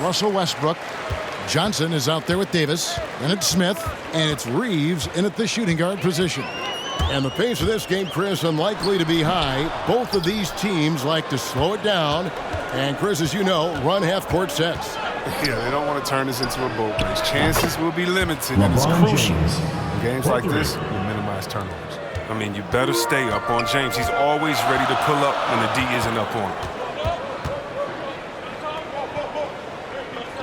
Russell Westbrook. Johnson is out there with Davis. And it's Smith. And it's Reeves in at the shooting guard position. And the pace of this game, Chris, unlikely to be high. Both of these teams like to slow it down. And, Chris, as you know, run half-court sets. Yeah, they don't want to turn this into a boat race. Chances will be limited, and it's crucial. In games like this, you minimize turnovers. I mean, you better stay up on James. He's always ready to pull up when the D isn't up on him.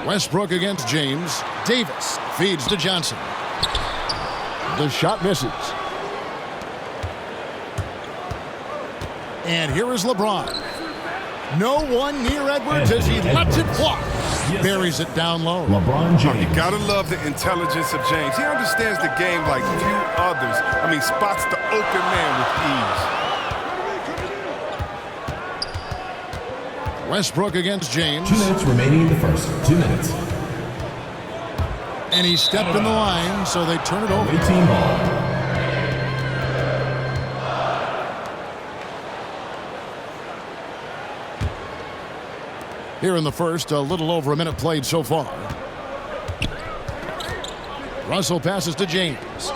Westbrook against James. Davis feeds to Johnson. The shot misses. And here is LeBron. No one near Edwards as he lets it fly. Buries it down low. LeBron James. You gotta love the intelligence of James. He understands the game like few others. I mean, spots the open man with ease. Westbrook against James. 2 minutes remaining in the first. 2 minutes. And he stepped in the line, so they turn it over. 18 ball. Here in the first, a little over a minute played so far. Russell passes to James.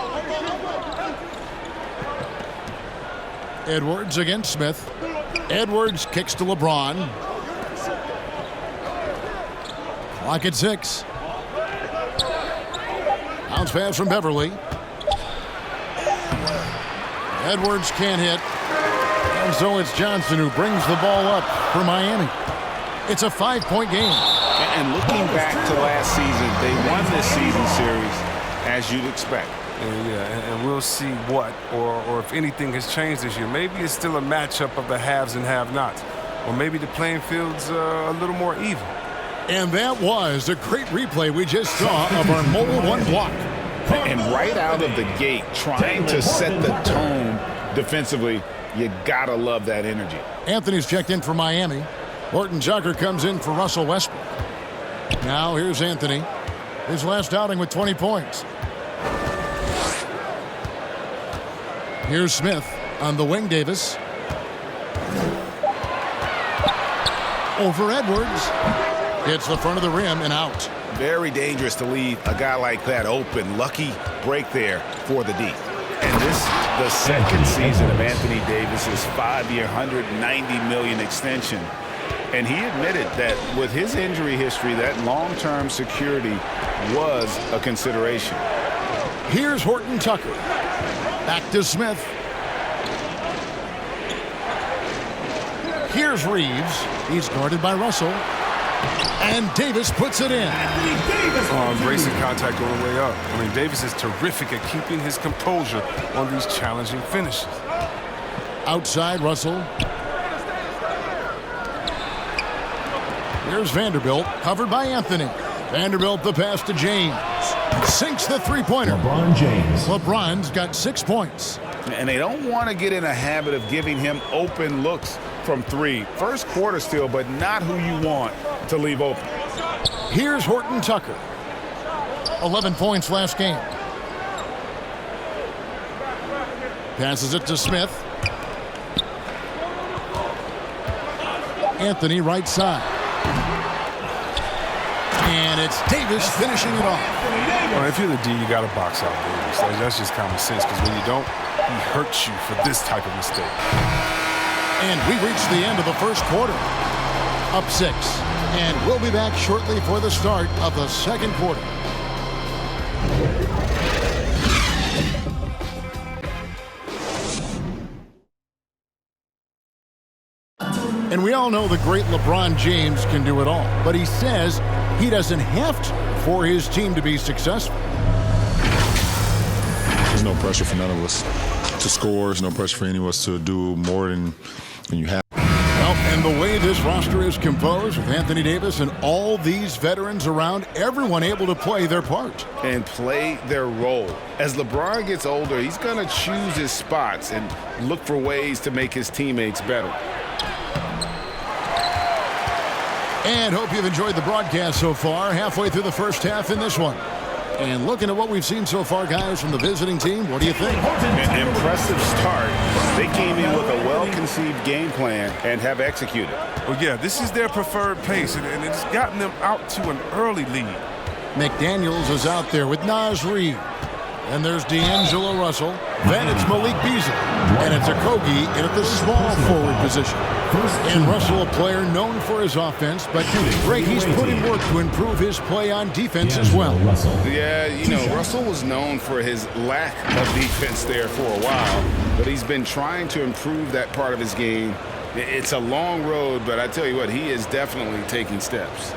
Edwards against Smith. Edwards kicks to LeBron. Clock at 6. Bounce pass from Beverly. Edwards can't hit. And so it's Johnson who brings the ball up for Miami. It's a 5-point game. And looking back to last season, they won this season series as you'd expect. And we'll see what or if anything has changed this year. Maybe it's still a matchup of the haves and have-nots. Or maybe the playing field's a little more even. And that was a great replay we just saw of our mobile one block. And right out of the gate, trying to set the tone defensively, you gotta love that energy. Anthony's checked in for Miami. Horton Tucker comes in for Russell Westbrook. Now here's Anthony. His last outing with 20 points. Here's Smith on the wing. Davis. Over Edwards. Hits the front of the rim and out. Very dangerous to leave a guy like that open. Lucky break there for the D. And this the second season of Anthony Davis's 5-year, $190 million extension. And he admitted that with his injury history, that long-term security was a consideration. Here's Horton Tucker. Back to Smith. Here's Reeves. He's guarded by Russell. And Davis puts it in. Embracing contact on the way up. I mean, Davis is terrific at keeping his composure on these challenging finishes. Outside, Russell. Here's Vanderbilt, covered by Anthony. Vanderbilt the pass to James. Sinks the three-pointer. LeBron James. LeBron's got 6 points. And they don't want to get in a habit of giving him open looks from 3. First quarter still, but not who you want to leave open. Here's Horton Tucker. 11 points last game. Passes it to Smith. Anthony right side. And it's Davis finishing it off. Well, if you're the D, you got to box out Davis. That's just common sense, because when you don't, he hurts you for this type of mistake. And we reach the end of the first quarter. Up 6. And we'll be back shortly for the start of the second quarter. And we all know the great LeBron James can do it all. But he says he doesn't have to for his team to be successful. There's no pressure for none of us to score. There's no pressure for any of us to do more than you have. Well, and the way this roster is composed with Anthony Davis and all these veterans around, everyone able to play their part. And play their role. As LeBron gets older, he's going to choose his spots and look for ways to make his teammates better. And hope you've enjoyed the broadcast so far. Halfway through the first half in this one. And looking at what we've seen so far, guys, from the visiting team, what do you think? An impressive start. They came in with a well-conceived game plan and have executed. Well, yeah, this is their preferred pace, and it's gotten them out to an early lead. McDaniels is out there with Naz Reid. And there's D'Angelo Russell. Then it's Malik Beasley. And it's Okogie in at the small forward position. And Russell, a player known for his offense, but Greg, he's put in work to improve his play on defense as well. Yeah, you know, Russell was known for his lack of defense there for a while, but he's been trying to improve that part of his game. It's a long road, but I tell you what, he is definitely taking steps.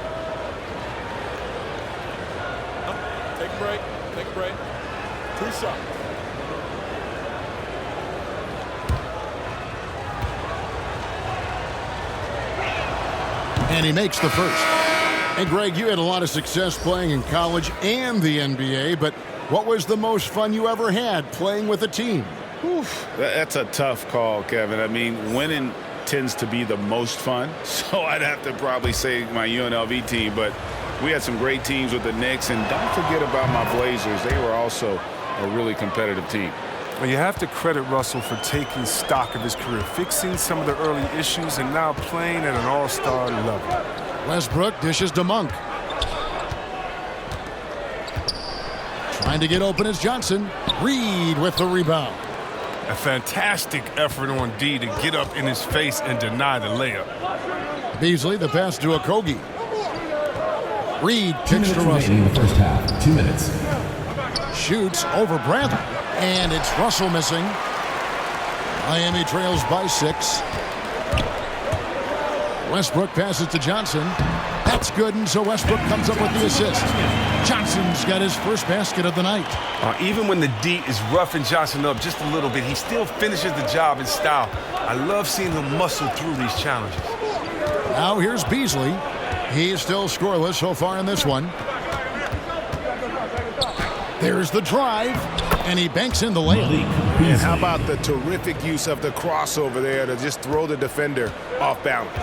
Take a break. Take a break. 2 shots. And he makes the first. And Greg, you had a lot of success playing in college and the NBA, but what was the most fun you ever had playing with a team? Oof, that's a tough call, Kevin. I mean, winning tends to be the most fun, so I'd have to probably say my UNLV team, but we had some great teams with the Knicks, and don't forget about my Blazers. They were also a really competitive team. Well, you have to credit Russell for taking stock of his career, fixing some of the early issues, and now playing at an all-star level. Westbrook dishes to Monk. Trying to get open is Johnson. Reed with the rebound. A fantastic effort on D to get up in his face and deny the layup. Beasley, the pass to Okogie. Reed 2 kicks minutes to remaining Russell. in the first half. 2 minutes. Shoots over Bradley. And it's Russell missing. Miami trails by 6. Westbrook passes to Johnson. That's good, and so Westbrook comes up with the assist. Johnson's got his first basket of the night. Even when the D is roughing Johnson up just a little bit, he still finishes the job in style. I love seeing him muscle through these challenges. Now here's Beasley. He's still scoreless so far in this one. There's the drive, and he banks in the layup. And how about the terrific use of the crossover there to just throw the defender off balance?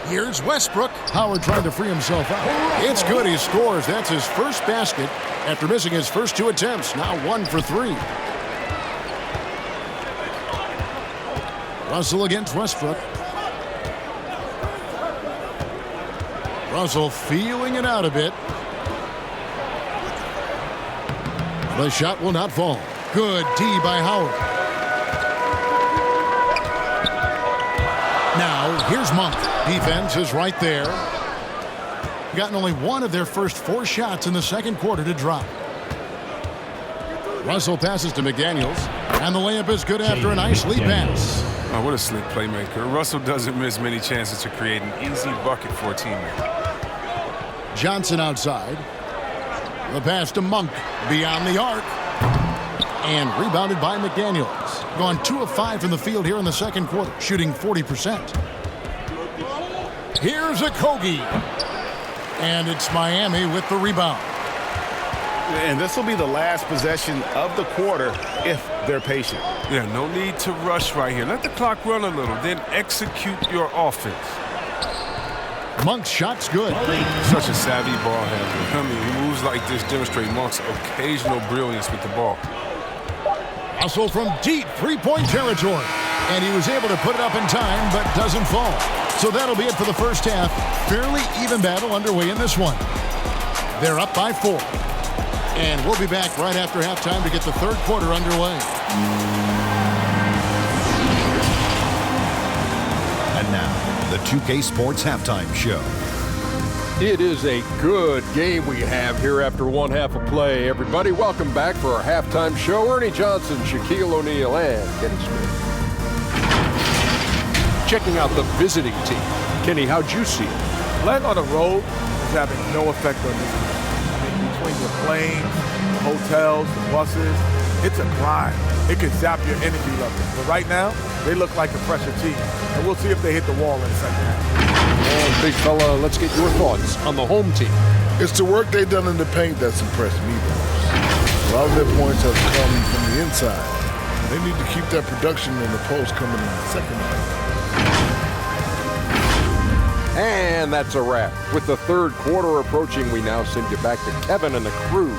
Here's Westbrook. Howard trying to free himself out. It's good. He scores. That's his first basket after missing his first 2 attempts. Now 1 for 3. Russell against Westbrook. Russell feeling it out a bit. The shot will not fall. Good D by Howard. Now, here's Monk. Defense is right there. Gotten only 1 of their first 4 shots in the second quarter to drop. Russell passes to McDaniels, and the layup is good after a nice lead pass. Oh, what a slick playmaker. Russell doesn't miss many chances to create an easy bucket for a teammate. Johnson outside. The pass to Monk beyond the arc. And rebounded by McDaniels. Gone 2 of 5 from the field here in the second quarter, shooting 40%. Here's Okogie. And it's Miami with the rebound. And this will be the last possession of the quarter if they're patient. Yeah, no need to rush right here. Let the clock run a little, then execute your offense. Monk's shot's good. Such a savvy ball handler. I mean, moves like this demonstrate Monk's occasional brilliance with the ball. Russell from deep three-point territory. And he was able to put it up in time, but doesn't fall. So that'll be it for the first half. Fairly even battle underway in this one. They're up by 4. And we'll be back right after halftime to get the third quarter underway. And now, the 2K Sports Halftime Show. It is a good game we have here after one half of play. Everybody, welcome back for our halftime show. Ernie Johnson, Shaquille O'Neal, and Kenny Smith. Checking out the visiting team. Kenny, how'd you see it? Playing on the road is having no effect on this game. I mean, between the planes, the hotels, the buses, it's a grind. It can zap your energy level. But right now, they look like a fresher team. And we'll see if they hit the wall in the second half. And big fella, let's get your thoughts on the home team. It's the work they've done in the paint that's impressed me the most. A lot of their points have come from the inside. They need to keep that production in the post coming in the second half. And that's a wrap. With the third quarter approaching, we now send you back to Kevin and the crew